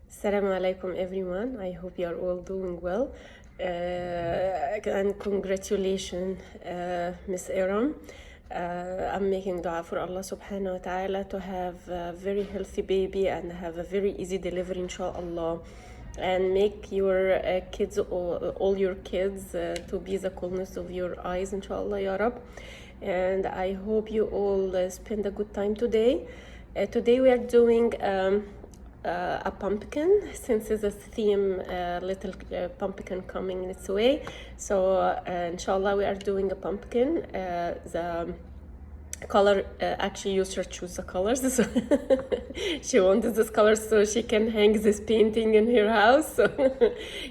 Assalamu alaikum everyone. I hope you are all doing well. And congratulations, Miss Aram. I'm making dua for Allah subhanahu wa ta'ala to have a very healthy baby and have a very easy delivery, inshallah. And make your kids, all your kids, to be the coolness of your eyes, inshallah, ya Rab. And I hope you all spend a good time today. Today we are doing a pumpkin, since it's a theme, little pumpkin coming its way. So inshallah we are doing a pumpkin. The color, actually Yusra choose the colors. So she wanted this color so she can hang this painting in her house. So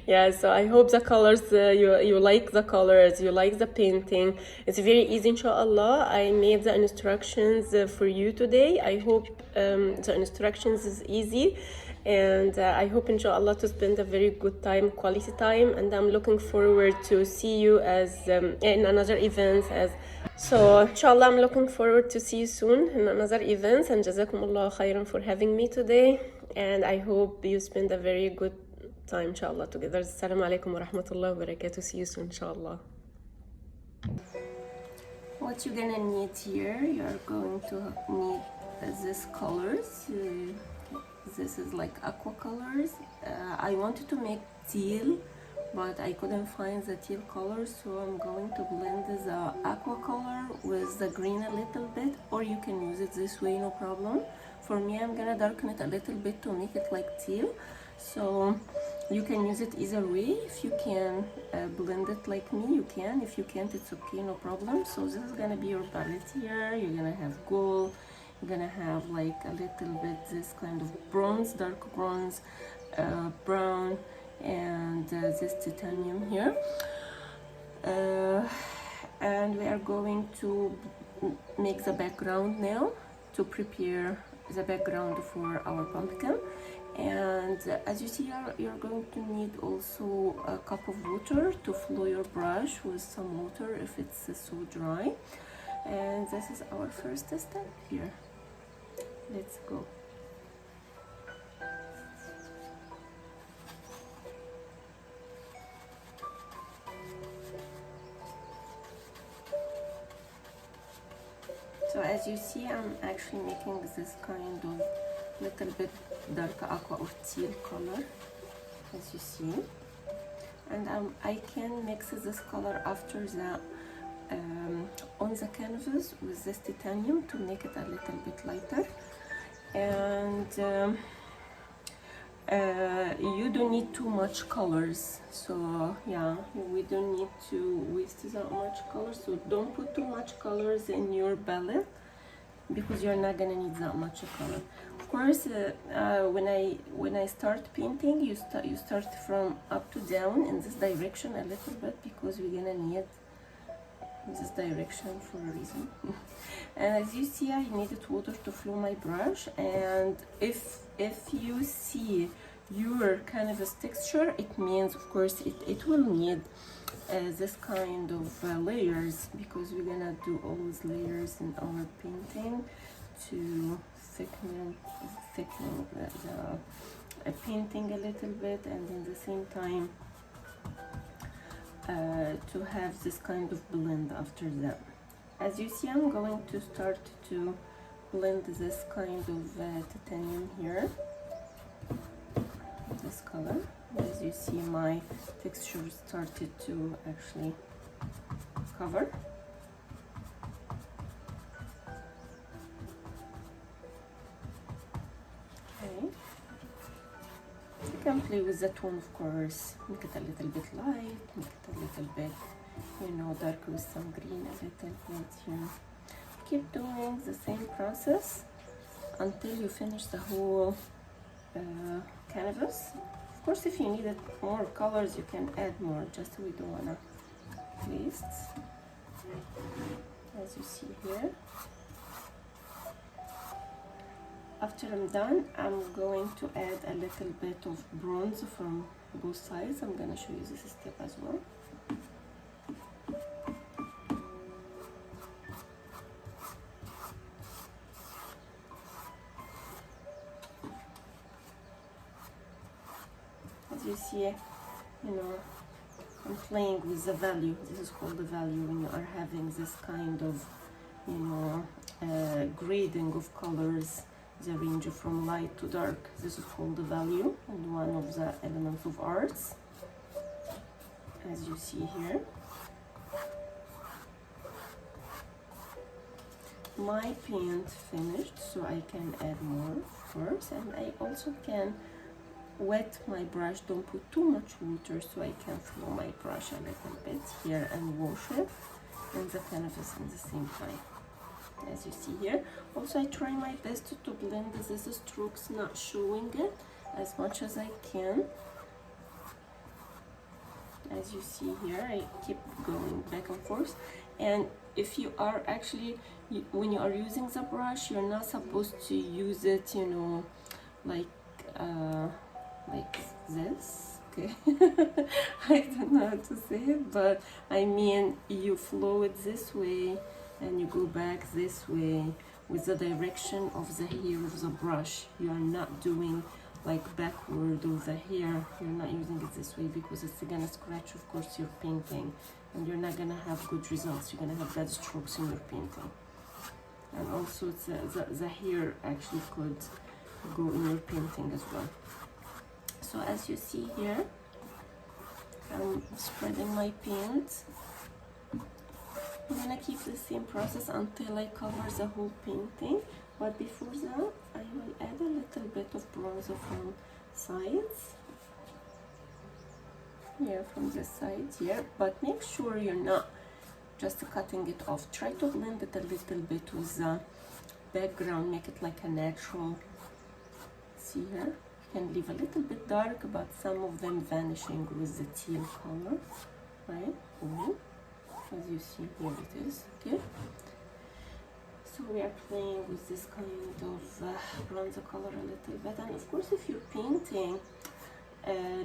yeah, so I hope the colors, you like the colors, you like the painting. It's very easy, inshallah. I made the instructions for you today. I hope the instructions is easy, and I hope inshallah to spend a very good time, quality time, and I'm looking forward to see you as in another event. So inshallah I'm looking forward to see you soon in another event, and jazakumullah khairan for having me today, and I hope you spend a very good time inshallah together. Assalamu alaikum wa rahmatullahi wa barakatuh. See you soon inshallah. What you're gonna need here, you're going to need these colors. This is like aqua colors. I wanted to make teal, but I couldn't find the teal color, so I'm going to blend the aqua color with the green a little bit, or you can use it this way, no problem. For me, I'm gonna darken it a little bit to make it like teal, so you can use it either way. If you can blend it like me, you can. If you can't, it's okay, no problem. So this is gonna be your palette here. You're gonna have gold, you're gonna have like a little bit this kind of bronze, dark bronze, brown, and this titanium here, and we are going to make the background now to prepare the background for our pumpkin. And as you see, you're going to need also a cup of water to flow your brush with some water if it's so dry. And this is our first step here. Let's go. So as you see, I'm actually making this kind of little bit dark aqua or teal color, as you see. And I can mix this color after the on the canvas with this titanium to make it a little bit lighter. And you don't need too much colors, so yeah, we don't need to waste that much colors, so don't put too much colors in your palette because you're not gonna need that much color. Of course, when I start painting, you start from up to down in this direction a little bit, because we're gonna need this direction for a reason. And as you see, I needed water to flow my brush, and if you see your canvas texture, it means of course it will need this kind of layers, because we're gonna do all these layers in our painting to thicken the painting a little bit, and in the same time to have this kind of blend after that. As you see, I'm going to start to blend this kind of titanium here, this color. As you see, my texture started to actually cover. Okay, you can play with the tone, of course. Make it a little bit light, make it a little bit, you know, dark with some green, a little bit, you know. Keep doing the same process until you finish the whole canvas. Of course, if you needed more colors, you can add more, just we don't wanna waste. As you see here. After I'm done, I'm going to add a little bit of bronze from both sides. I'm gonna show you this step as well. see, you know, I'm playing with the value. This is called the value when you are having this kind of, you know, grading of colors, the range from light to dark. This is called the value, and one of the elements of arts, as you see here. My paint finished, so I can add more, of course, and I also can wet my brush. Don't put too much water, so I can flow my brush a little bit here and wash it and the canvas at the same time, as you see here. Also, I try my best to blend these strokes, not showing it as much as I can. As you see here, I keep going back and forth. And if you are actually, when you are using the brush, you're not supposed to use it, you know, like this. Okay. I don't know how to say it, but I mean, you flow it this way and you go back this way with the direction of the hair of the brush. You are not doing like backward of the hair. You're not using it this way because it's gonna scratch, of course, your painting, and you're not gonna have good results. You're gonna have bad strokes in your painting, and also it's, the hair actually could go in your painting as well. So as you see here, I'm spreading my paint. I'm gonna keep the same process until I cover the whole painting, but before that I will add a little bit of bronzer from sides, here from the sides here, but make sure you're not just cutting it off. Try to blend it a little bit with the background, make it like a natural. See here, you can leave a little bit dark, but some of them vanishing with the teal color, right? As you see here it is, okay? So we are playing with this kind of bronzer color a little bit, and of course if you're painting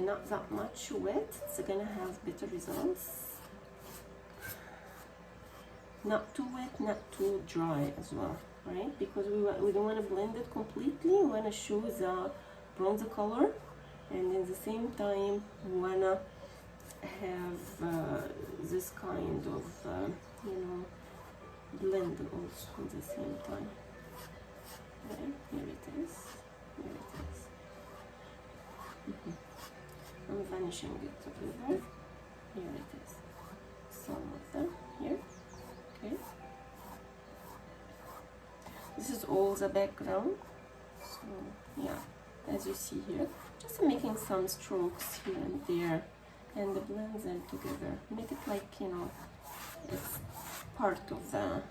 not that much wet, it's gonna have better results. Not too wet, not too dry as well, right? Because we don't want to blend it completely. We want to show the bronzer color, and at the same time we want to have this kind of you know, blend also at the same time. Okay, here it is. Here it is. I'm vanishing it together. Here it is. Some of them here. Okay. This is all the background. So yeah, as you see here, just making some strokes here and there, and blend them together. Make it like, you know, it's part of the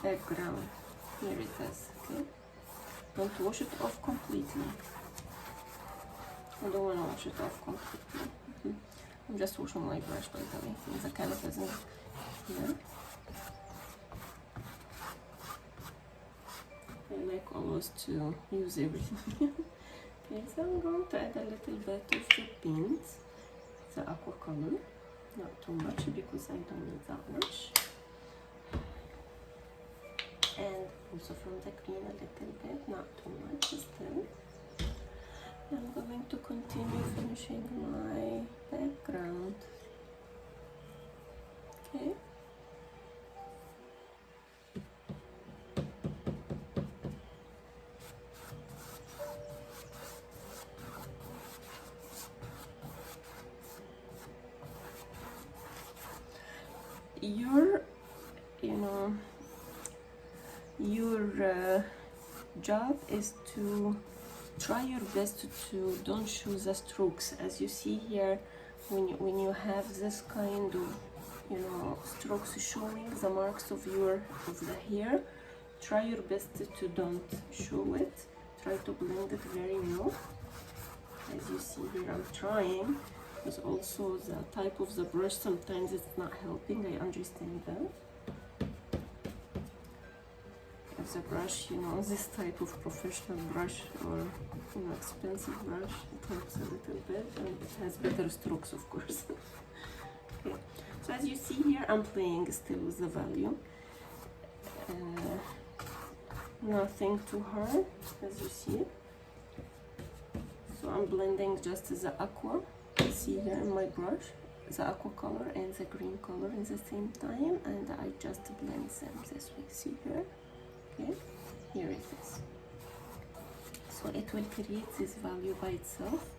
background. Here it is. Okay. Don't wash it off completely. I don't want to wash it off completely. I'm just washing my brush, by the way. There's a canvas in here. I like always to use everything. Okay, so I'm going to add a little bit of the paint, the aqua color. Not too much because I don't need that much. And also from the green a little bit, not too much still. I'm going to continue finishing my background. Okay. Your, you know, your job is to try your best to don't show the strokes. As you see here, when you have this kind of, you know, strokes showing the marks of the hair, try your best to don't show it. Try to blend it very well. As you see here, I'm trying. There's also the type of the brush, sometimes it's not helping, I understand that. If the brush, you know, this type of professional brush or, you know, expensive brush, it helps a little bit, and it has better strokes, of course. Okay, so as you see here, I'm playing still with the value. Nothing too hard, as you see. So I'm blending just the aqua, see here in my brush, the aqua color and the green color in the same time, and I just blend them this way, see here, okay, here it is. So it will create this value by itself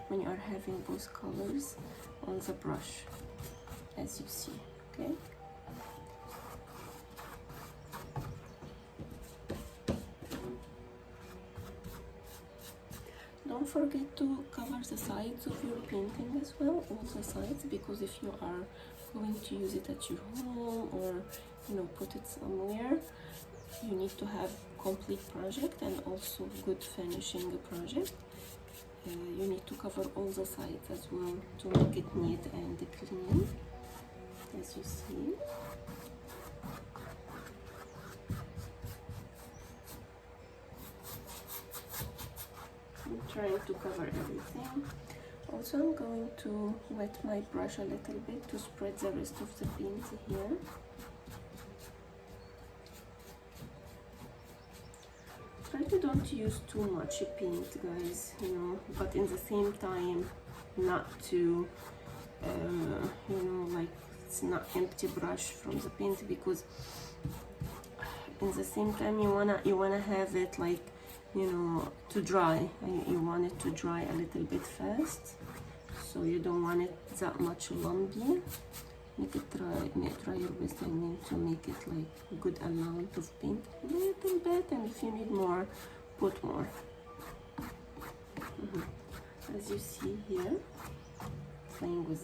when you are having both colors on the brush, as you see, okay. Don't forget to cover the sides of your painting as well, all the sides, because if you are going to use it at your home or put it somewhere, you need to have complete project and also good finishing project. You need to cover all the sides as well to make it neat and clean, as you see. I'm trying to cover everything. Also, I'm going to wet my brush a little bit to spread the rest of the paint here. Try to don't use too much paint, guys, but in the same time not to like it's not empty brush from the paint, because in the same time you wanna have it like to dry. You want it to dry a little bit fast, so you don't want it that much lumpy. Make it try your best, to make it like a good amount of paint, a little bit, and if you need more, put more. As you see here, playing with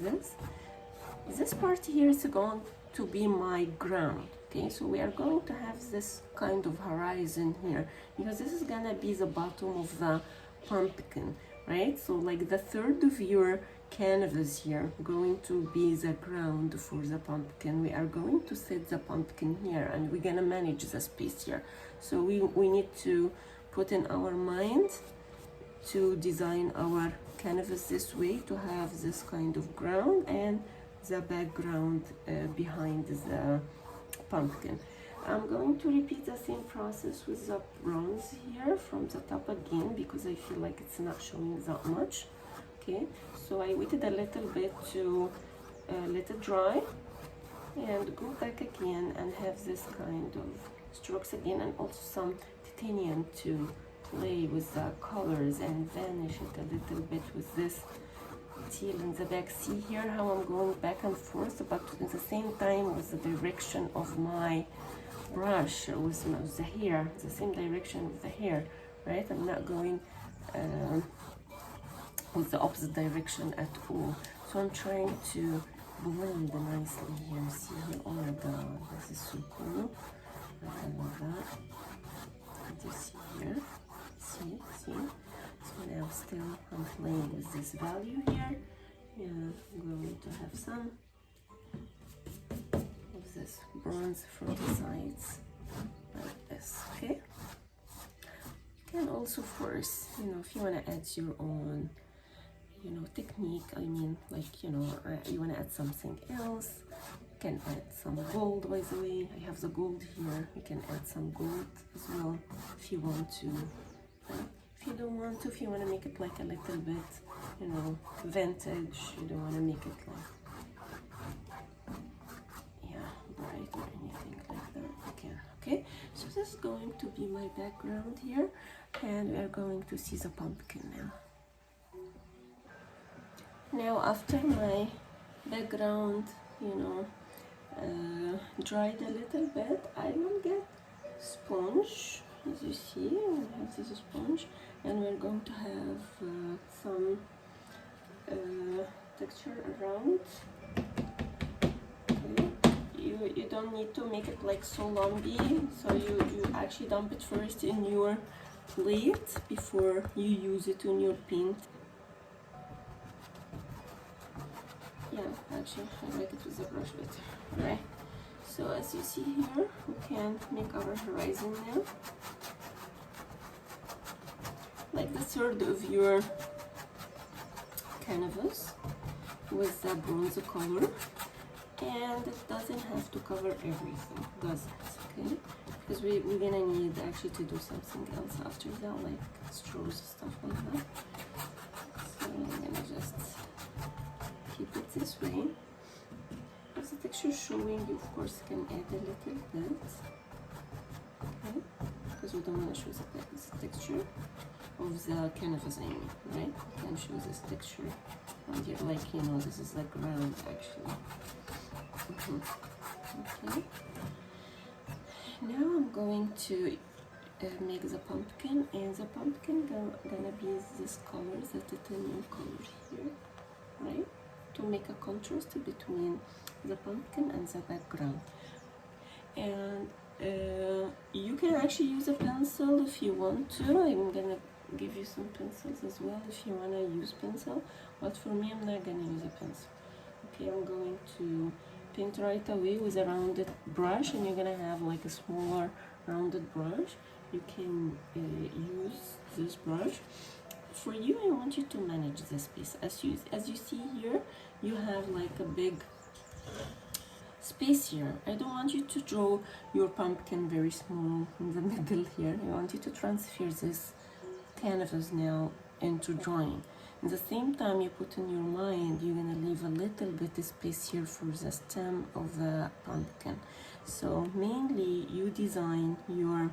this part here is going to be my ground. Okay, so we are going to have this kind of horizon here, because this is gonna be the bottom of the pumpkin, right? So like the third of your canvas here going to be the ground for the pumpkin. We are going to set the pumpkin here, and we're gonna manage the space here. So we need to put in our mind to design our canvas this way, to have this kind of ground and the background behind the pumpkin. I'm going to repeat the same process with the bronze here from the top again, because I feel like it's not showing that much. Okay, so I waited a little bit to let it dry, and go back again and have this kind of strokes again, and also some titanium to play with the colors and vanish it a little bit with this teal in the back. See here how I'm going back and forth, but at the same time with the direction of my brush, with the hair, the same direction with the hair, right? I'm not going with the opposite direction at all. So I'm trying to blend nicely here. See here, oh my god, this is so cool. I love that. And you see here, see. So now still I'm playing with this value here. Yeah, I'm going to have some of this bronze from the sides like this. Okay, you can also, of course, if you want to add your own technique, I mean, like you want to add something else, you can add some gold. By the way, I have the gold here. You can add some gold as well if you want to, right? If you don't want to, if you want to make it like a little bit vintage, you don't want to make it like bright or anything like that, you can. Okay, so this is going to be my background here, and we are going to see the pumpkin now. Now after my background dried a little bit, I will get sponge. As you see, we have this sponge, and we're going to have some texture around. Okay. You don't need to make it like so lumpy, so you actually dump it first in your plate before you use it on your paint. Yeah, actually I like it with the brush better. Right, so as you see here, we can make our horizon now, like the third of your canvas with the bronze color, and it doesn't have to cover everything, does it? Okay, because we're gonna need actually to do something else after that, like straws, stuff like that. just keep it this way. As the texture showing, you of course can add a little bit, okay? Because we don't want to show the texture of the canvas, I mean, right? You can show this texture on here, like, you know, this is the ground actually. Okay. Now I'm going to make the pumpkin, and the pumpkin gonna be this color, the titanium color here, right? To make a contrast between the pumpkin and the background. And you can actually use a pencil if you want to. I'm gonna give you some pencils as well if you want to use pencil, but for me I'm not gonna use a pencil. Okay, I'm going to paint right away with a rounded brush, and you're gonna have like a smaller rounded brush. You can use this brush. For you, I want you to manage this piece. As you see here, you have like a big space here. I don't want you to draw your pumpkin very small in the middle here. I want you to transfer this canvas now into drawing. At the same time, you put in your mind, you're gonna leave a little bit of space here for the stem of the pumpkin. So mainly you design your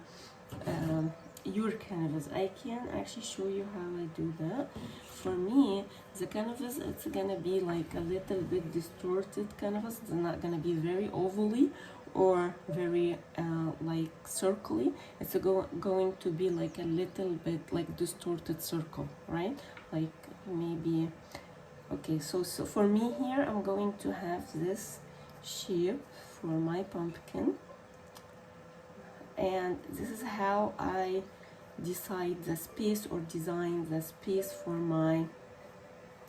canvas. I can actually show you how I do that. For me, the canvas, it's gonna be like a little bit distorted canvas. It's not gonna be very ovally or very like circly. It's going to be like a little bit like distorted circle, right? Like maybe, okay, so for me here, I'm going to have this shape for my pumpkin, and this is how I decide the space or design the space for my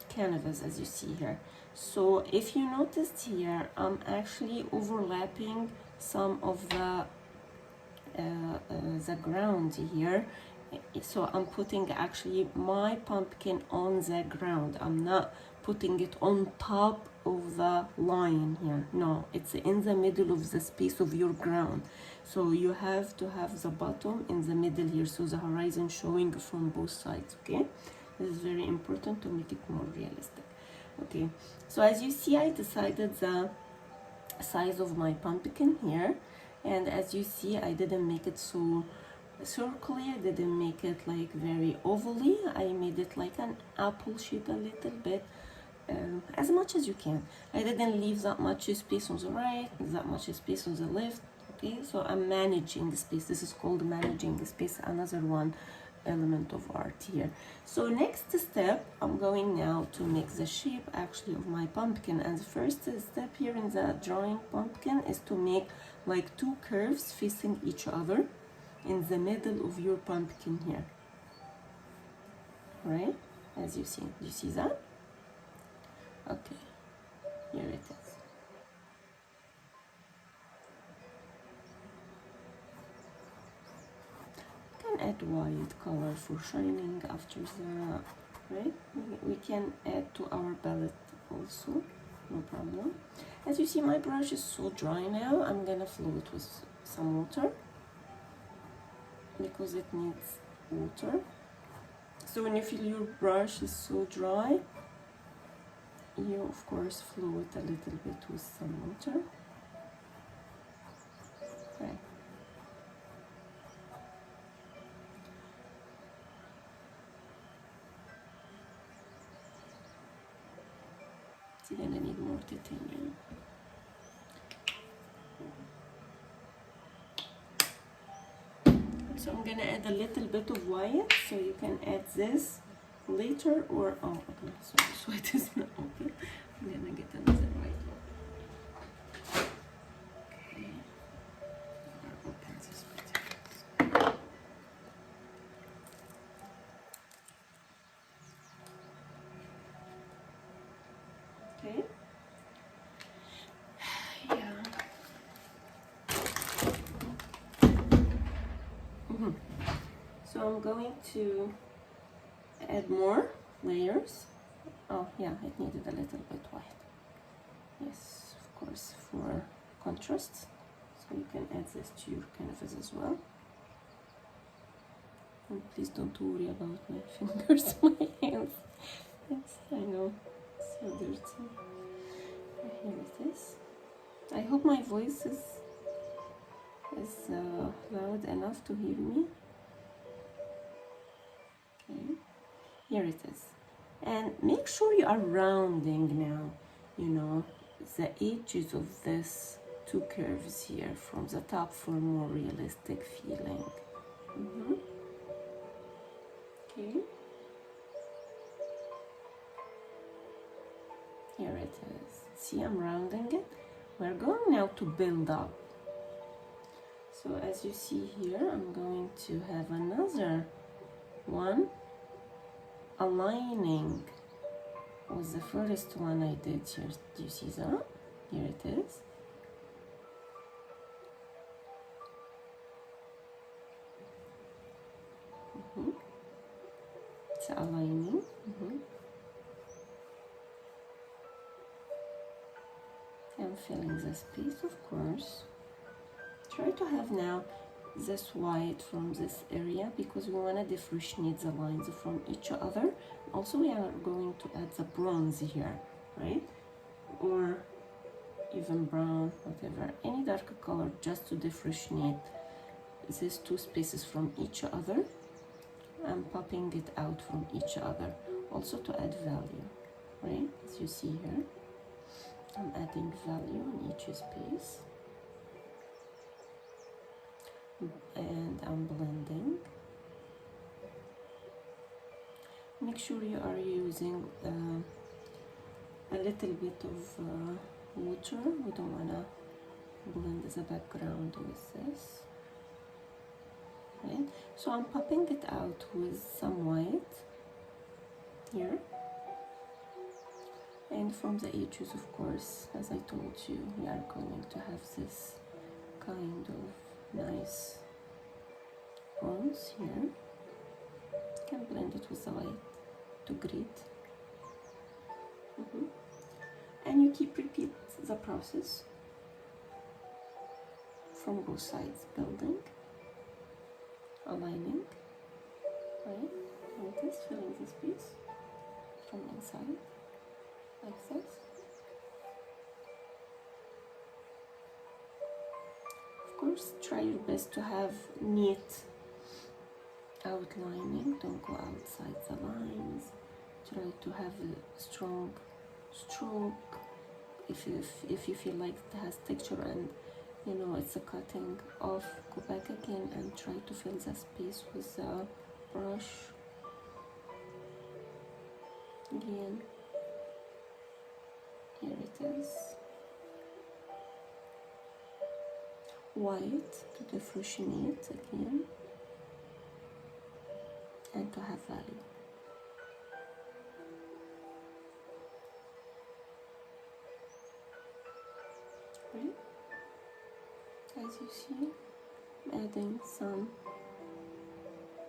canvas, as you see here. So if you noticed here, I'm actually overlapping some of the ground here. So I'm putting actually my pumpkin on the ground. I'm not putting it on top of the line here. No, it's in the middle of the space of your ground. So you have to have the bottom in the middle here, so the horizon showing from both sides, okay? This is very important to make it more realistic. Okay, so as you see, I decided the size of my pumpkin here, and as you see, I didn't make it so circular, I didn't make it like very ovally. I made it like an apple shape a little bit, as much as you can. I didn't leave that much space on the right, that much space on the left. Okay, so I'm managing the space. This is called managing the space, another one element of art here. So next step, I'm going now to make the shape actually of my pumpkin, and the first step here in the drawing pumpkin is to make like two curves facing each other in the middle of your pumpkin here, right? As you see, do you see that? Okay, here it is. Add white color for shining after the, right? We can add to our palette also, no problem. As you see, my brush is so dry now. I'm gonna flow it with some water because it needs water. So when you feel your brush is so dry, you of course flow it a little bit with some water. Right. Then I need more titanium. So I'm gonna add a little bit of white, so you can add this later, or oh, okay, so this white is not open. I'm gonna get another white one. Okay, I'll open this material. Okay. Yeah. So I'm going to add more layers. Oh yeah, it needed a little bit white. Yes, of course, for contrast. So you can add this to your canvas as well. And please don't worry about my fingers, my hands. I know, so dirty. Here it is. I hope my voice is loud enough to hear me. Okay, here it is. And make sure you are rounding now, you know, the edges of this two curves here from the top for more realistic feeling. Okay. Here it is. See, I'm rounding it. We're going now to build up. So as you see here, I'm going to have another one aligning with the first one I did here. Do you see that? Here it is. It's aligning. I'm filling the space, of course. Try to have now this white from this area because we want to differentiate the lines from each other. Also, we are going to add the bronze here, right? Or even brown, whatever, any darker color, just to differentiate these two spaces from each other. I'm popping it out from each other, also to add value, right? As you see here, I'm adding value in each space. And I'm blending. Make sure you are using a little bit of water. We don't want to blend the background with this. Right? So I'm popping it out with some white here. And from the edges, of course, as I told you, we are going to have this kind of nice bronze here. You can blend it with the white to grid. And you keep repeat the process from both sides, building, aligning, right? And it is filling this piece from inside, like this. Of course, try your best to have neat outlining. Don't go outside the lines. Try to have a strong stroke. If you feel like it has texture and you know it's a cutting off, go back again and try to fill the space with a brush again. Here it is. White to differentiate again and to have value. Right? As you see, I'm adding some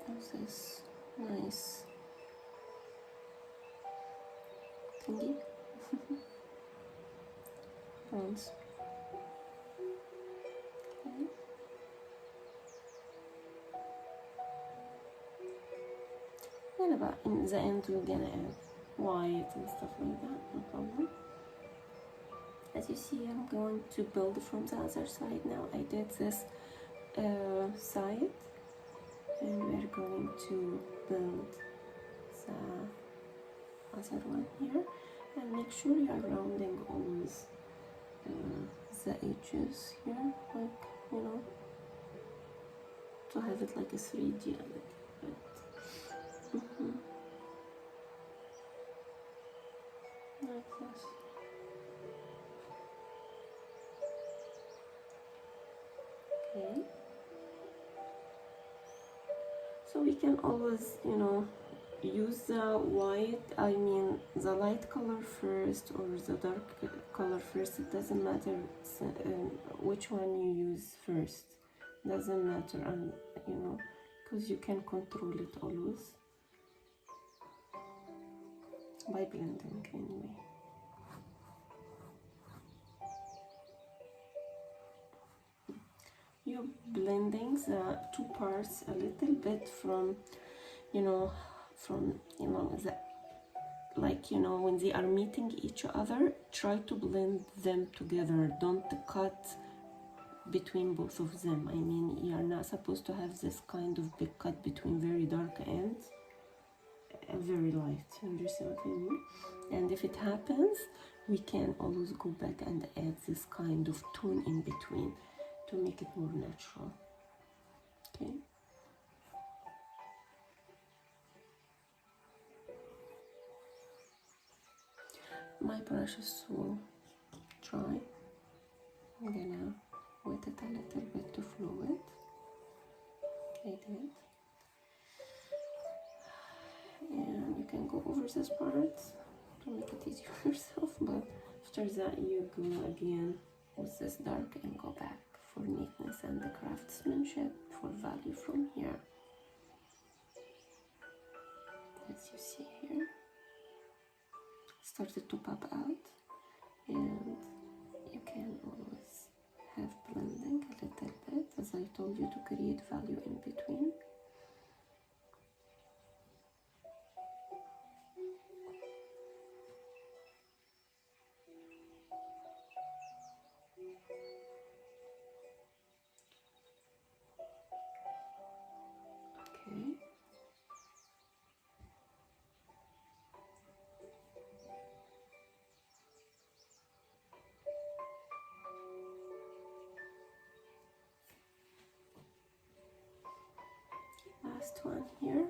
of this nice thingy. Bronze. Okay. And about in the end we're gonna add white and stuff like that, no problem. As you see, I'm going to build from the other side now. I did this side and we're going to build the other one here. And make sure you are rounding always the edges here, like, you know, to have it like a 3D a little bit. Like this. Okay. So we can always, you know, use the white, I mean the light color first or the dark color first. It doesn't matter which one you use first. Doesn't matter, you know, because you can control it always by blending anyway. You're blending the two parts a little bit from, the like, you know, when they are meeting each other, try to blend them together. Don't cut between both of them. I mean, you are not supposed to have this kind of big cut between very dark and very light. You understand what I mean? And if it happens, we can always go back and add this kind of tone in between to make it more natural. Okay. My brush is so dry. I'm gonna wet it a little bit to fluid. I did. And you can go over this part to make it easy for yourself, but after that you go again with this dark and go back for neatness and the craftsmanship, for value from here. As you see here, started to pop out, and you can always have blending a little bit, as I told you, to create value in between. Okay. Last one here.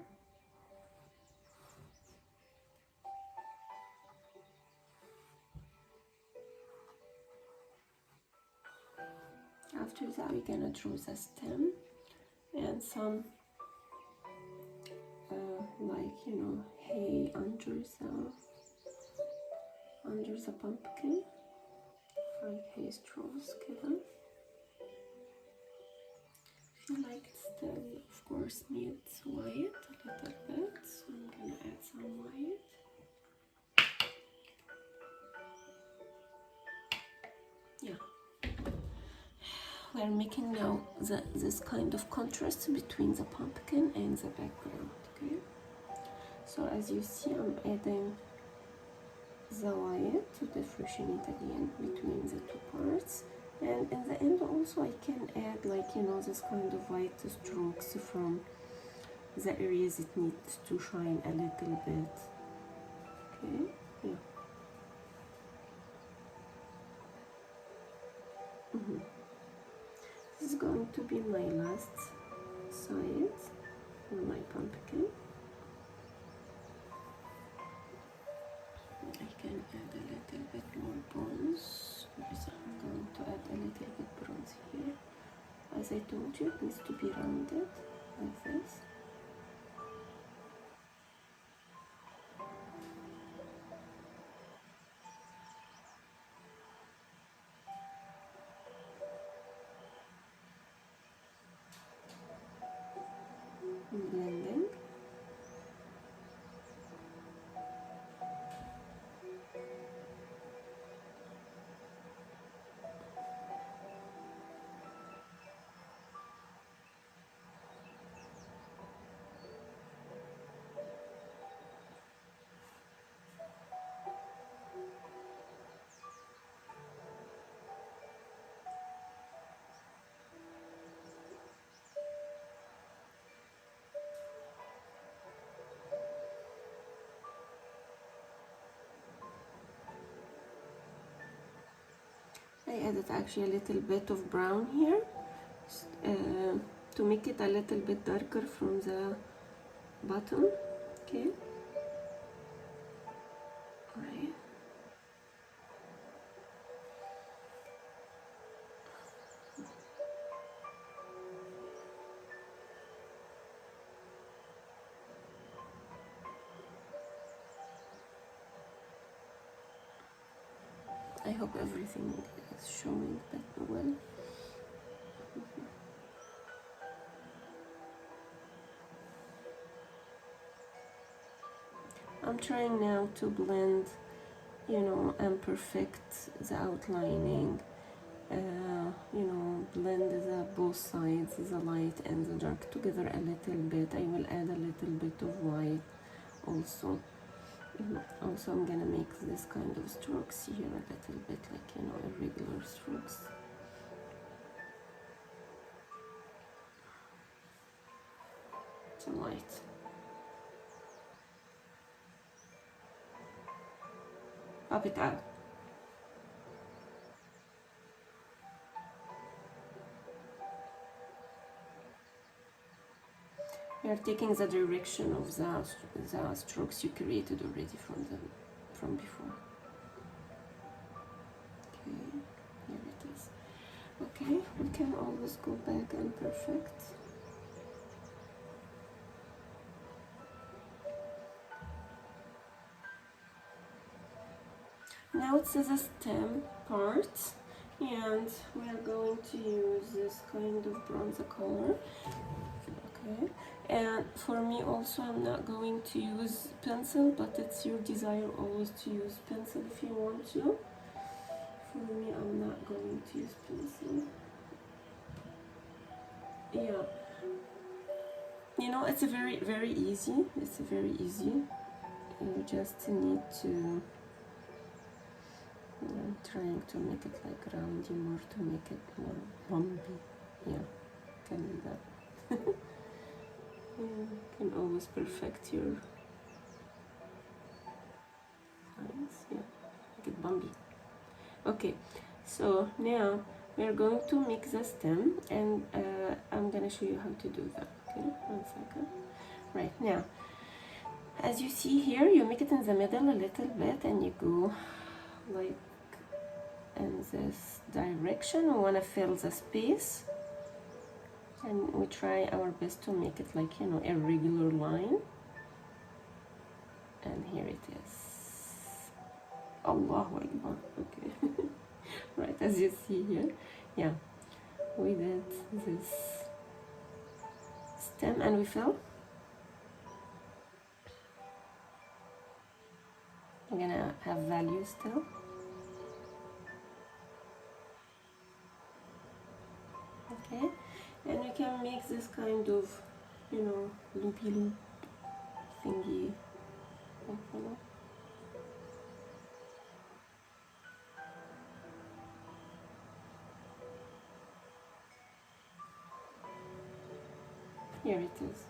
After that, we're gonna draw the stem and some like, you know, hay under the pumpkin, like hay straws كده. If you like it still, of course, needs white a little bit, so I'm gonna add some white. Yeah, we're making now this kind of contrast between the pumpkin and the background. Okay, so as you see, I'm adding the white to differentiate again between the two parts, and in the end also I can add, like, you know, this kind of white strokes from the areas it needs to shine a little bit. Okay, yeah. This is going to be my last side on my pumpkin. I can add a little bit more bronze. I'm going to add a little bit bronze here. As I told you, it needs to be rounded like this. Blending. I added actually a little bit of brown here to make it a little bit darker from the bottom. Okay. Right. I hope everything is showing that well. I'm trying now to blend, you know, and perfect the outlining, you know, blend the both sides, the light and the dark together a little bit. I will add a little bit of white also. Also, I'm gonna make this kind of strokes here a little bit, like, you know, irregular strokes. Some light. Pop it out. We are taking the direction of the strokes you created already from before. Okay, here it is. Okay, we can always go back and perfect. Now it's the stem part, and we are going to use this kind of bronzer color. Okay, and for me also, I'm not going to use pencil, but it's your desire always to use pencil if you want to. For me, I'm not going to use pencil. Yeah, you know, it's a very easy. It's very easy. You just need to. I'm trying to make it like roundy more, to make it more bumpy. Yeah, can do that. Yeah, you can always perfect your lines. Yeah, make it bumpy. Okay, so now we're going to make the stem, and I'm gonna show you how to do that. Okay, 1 second. Right now, as you see here, you make it in the middle a little bit, and you go like in this direction. We want to fill the space, and we try our best to make it like, you know, a regular line. And here it is. Allahu Akbar. Okay. Right, as you see here, yeah, we did this stem and we fill. We're gonna have value still. Okay, and we can make this kind of, you know, loopy loop thingy, like, you know. Here it is.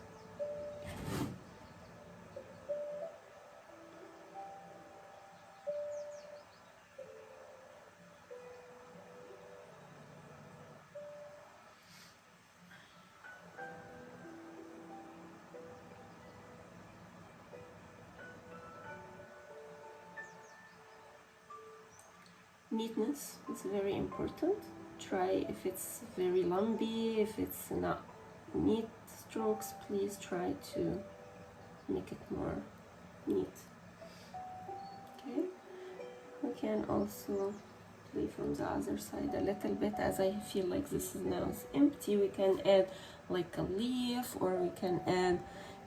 Neatness is very important. Try if it's very lumpy, if it's not neat strokes, please try to make it more neat. Okay, we can also play from the other side a little bit. As I feel like this is now empty, we can add like a leaf, or we can add,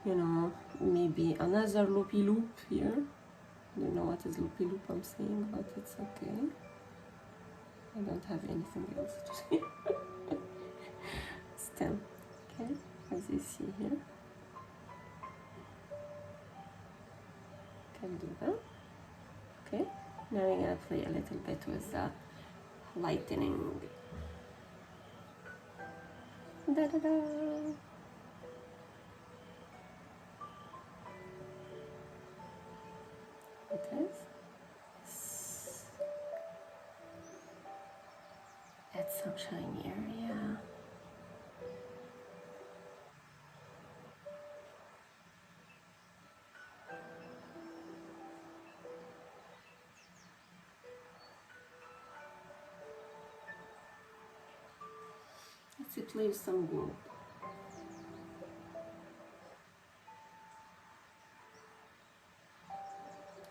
you know, maybe another loopy loop here. I don't know what is loopy loop I'm saying, but it's okay. I don't have anything else to say. Stem, okay, as you see here. Can do that. Okay, now we're gonna play a little bit with the lightening. Da da da. It is. Add some shiny area. Let's play with some gold.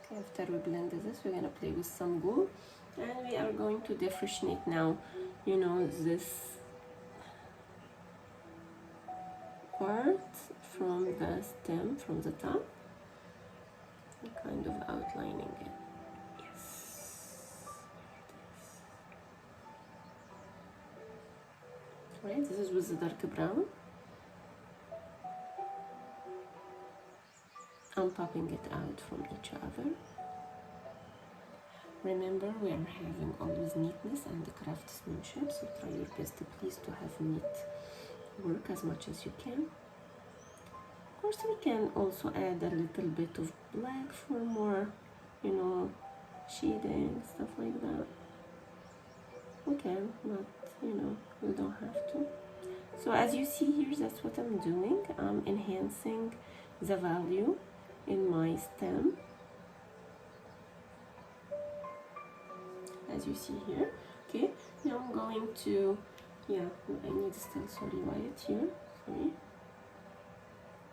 Okay, after we blend this, we're gonna play with some gold, and we are going to differentiate now, you know, this part from the stem, from the top, kind of outlining it. Yes. Right, this is with the dark brown. I'm popping it out from each other. Remember, we are having always neatness and craftsmanship, so try your best please to have neat work as much as you can. Of course, we can also add a little bit of black for more, you know, shading, stuff like that. We can, but you know, we don't have to. So as you see here, that's what I'm doing. I'm enhancing the value in my stem, as you see here. Okay, now I'm going to, yeah, I need still, sorry, white here, sorry.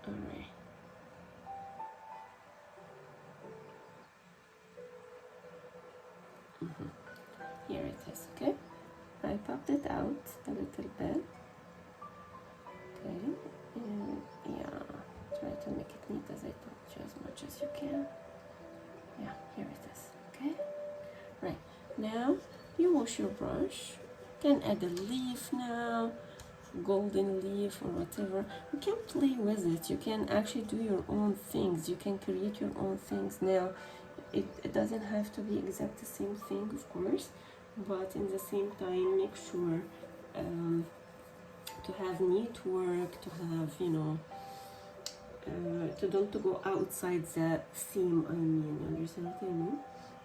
All right. Here it is, okay? I popped it out a little bit. Okay, and yeah, try to make it neat as I told you as much as you can. Yeah, here it is, okay? Right, now you wash your brush. You can add a leaf now, golden leaf or whatever. You can play with it. You can actually do your own things. You can create your own things now. It doesn't have to be exact the same thing, of course, but in the same time, make sure to have neat work, to have, you know, to don't to go outside the theme. I mean, you understand what I mean?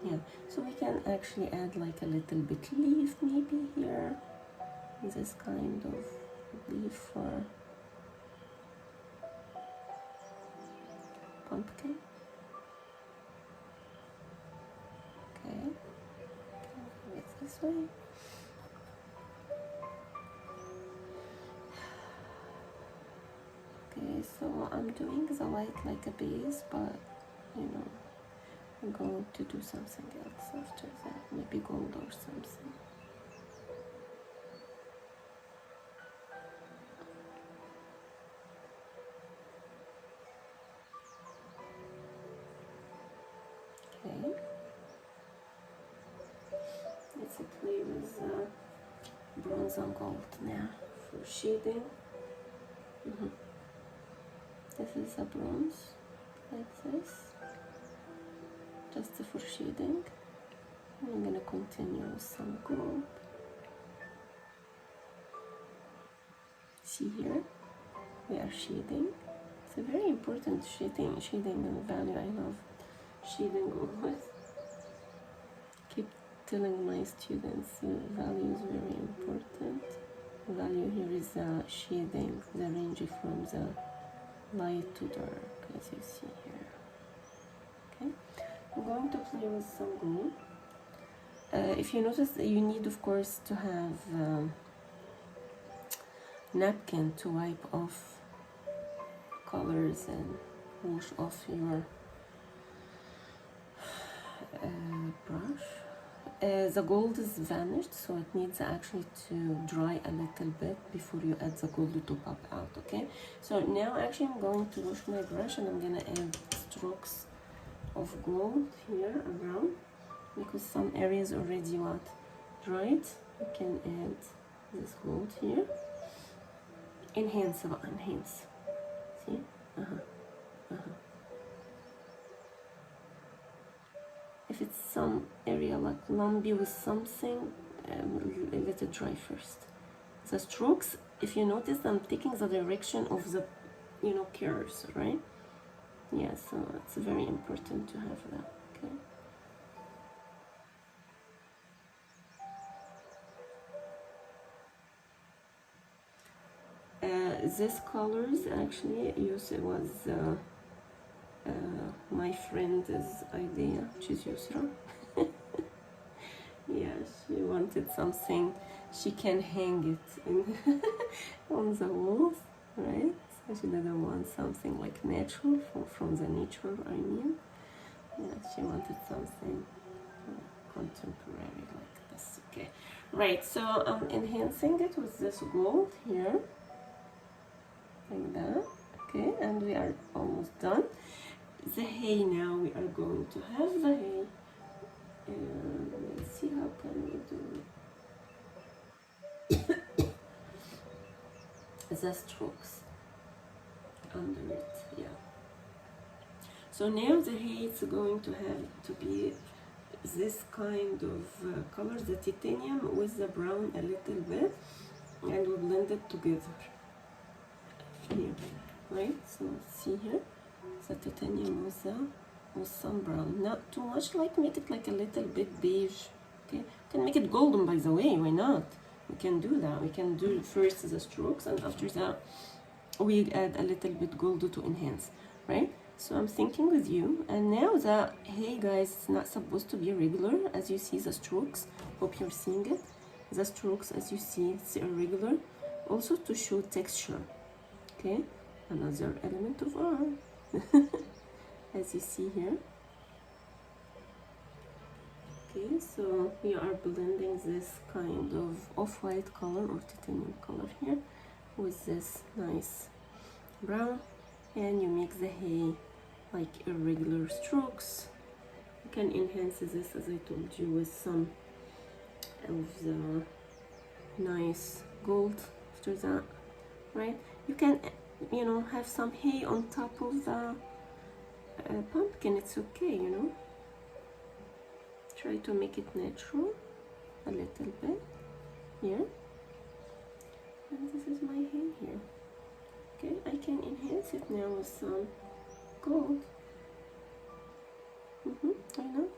Yeah. So we can actually add like a little bit leaf maybe here. This kind of leaf for pumpkin. Okay. It's this way. Okay, so I'm doing the white like a base, but you know, I'm going to do something else after that, maybe gold or something. Okay, let's play with bronze and gold now for shading. This is a bronze, like this, just for shading. And I'm gonna continue with some gold. See here, we are shading. It's a very important shading and value. I love shading always. Keep telling my students value is very important. Value here is shading, the range from the light to dark, as you see here. Okay, I'm going to play with some gold. If you notice, you need, of course, to have napkin to wipe off colors and wash off your brush. The gold is vanished, so it needs actually to dry a little bit before you add the gold to pop out. Okay, so now actually I'm going to wash my brush and I'm gonna add strokes of gold here around, because some areas already what dried. You can add this gold here. Enhance. See? If it's some area like lumpy with something, let it dry first. The strokes, if you notice, I'm taking the direction of the, you know, curves, right? Yeah, so it's very important to have that. Okay. This colors actually was my friend's idea. She's Yusra. Yeah, she wanted something she can hang it in on the walls, right? So she didn't want something like natural from the nature. I mean, yeah, she wanted something contemporary like this. Okay, right. So I'm enhancing it with this gold here, like that. Okay, and we are almost done. The hay now, we are going to have the hay, and let's see how can we do the strokes under it. Yeah, So now the hay is going to have to be this kind of color, the titanium with the brown a little bit, and we blend it together here, right? So see here, the titanium with some brown, not too much, like make it like a little bit beige. Okay, you can make it golden, by the way, why not? We can do that. We can do first the strokes, and after that we add a little bit gold to enhance, right? So I'm thinking with you. And now the hey guys, it's not supposed to be regular. As you see the strokes, hope you're seeing it. The strokes, as you see, it's irregular, also to show texture. Okay, another element of art. As you see here. Okay, so we are blending this kind of off-white color or titanium color here with this nice brown, and you make the hay like irregular strokes. You can enhance this, as I told you, with some of the nice gold after that, right? You can, you know, have some hay on top of the pumpkin, it's okay, you know. Try to make it natural a little bit here, and this is my hay here. Okay, I can enhance it now with some gold. Why not?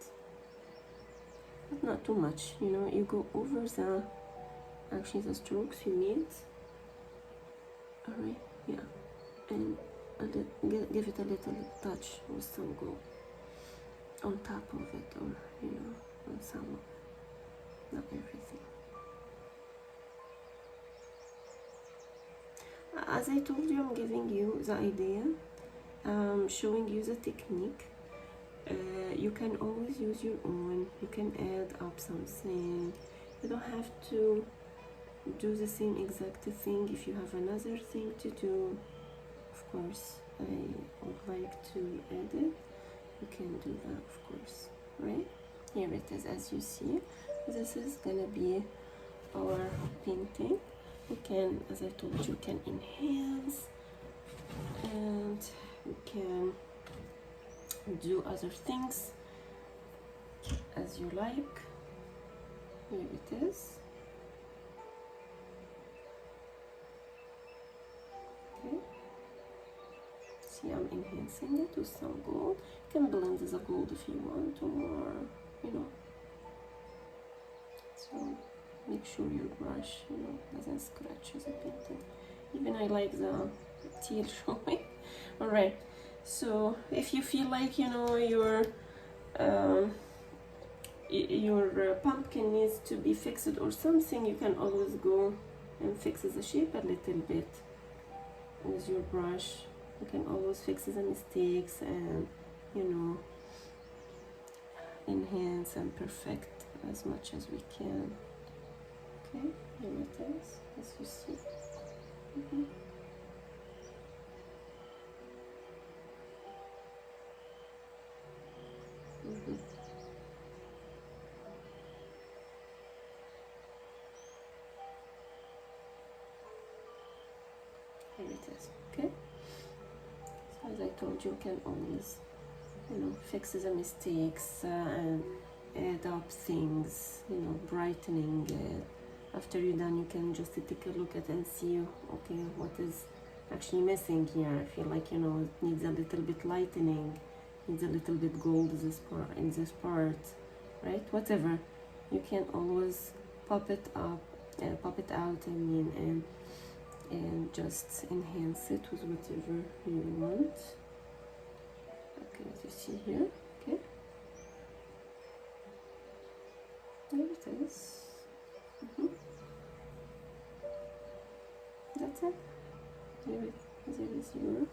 But not too much, you know. You go over the strokes you need. All right, yeah, and give it a little touch with some gold on top of it, or you know, on some of it, not everything. As I told you, I'm giving you the idea, showing you the technique. You can always use your own. You can add up something. You don't have to do the same exact thing. If you have another thing to do, of course, I would like to add it. You can do that, of course, right? Here it is, as you see. This is gonna be our painting. You can, as I told you, can enhance, and you can do other things as you like. Here it is. Okay. See, I'm enhancing it with some gold. You can blend the gold if you want, or you know. So make sure your brush, you know, doesn't scratch the painting. Even I like the teal showing. All right. So if you feel like, you know, your pumpkin needs to be fixed or something, you can always go and fix the shape a little bit with your brush. You can always fix the mistakes and, you know, enhance and perfect as much as we can. Okay, here it is, as you see. Here it is, okay? So as I told you, you can always, you know, fix the mistakes and add up things, you know, brightening it. After you're done, you can just take a look at and see, okay, what is actually missing here. I feel like, you know, it needs a little bit lightening, needs a little bit gold in this part, right? Whatever, you can always pop it out, I mean, and just enhance it with whatever you want. Okay, as you see here, okay, there it is. That's it. There is your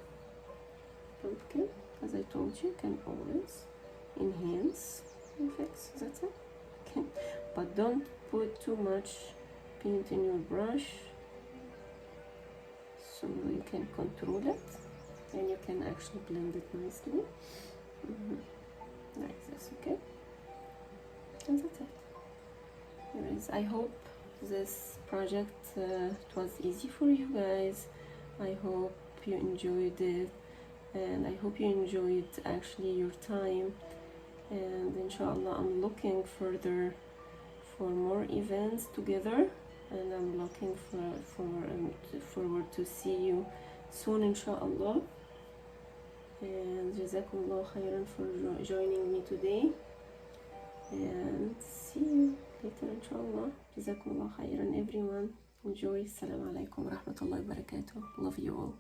pumpkin. As I told you, you can always enhance and fix. That's it. Okay. But don't put too much paint in your brush, so you can control it and you can actually blend it nicely. Like this, okay? And that's it. Anyways, I hope this project it was easy for you guys. I hope you enjoyed it. and I hope you enjoyed actually your time. And inshallah, I'm looking further for more events together, and I'm looking forward to see you soon inshallah. And jazakumullah khairan for joining me today, and see you later inshallah. Jazakumullah khairan everyone. Enjoy. Assalamu alaikum wa rahmatullahi wa barakatuh. Love you all.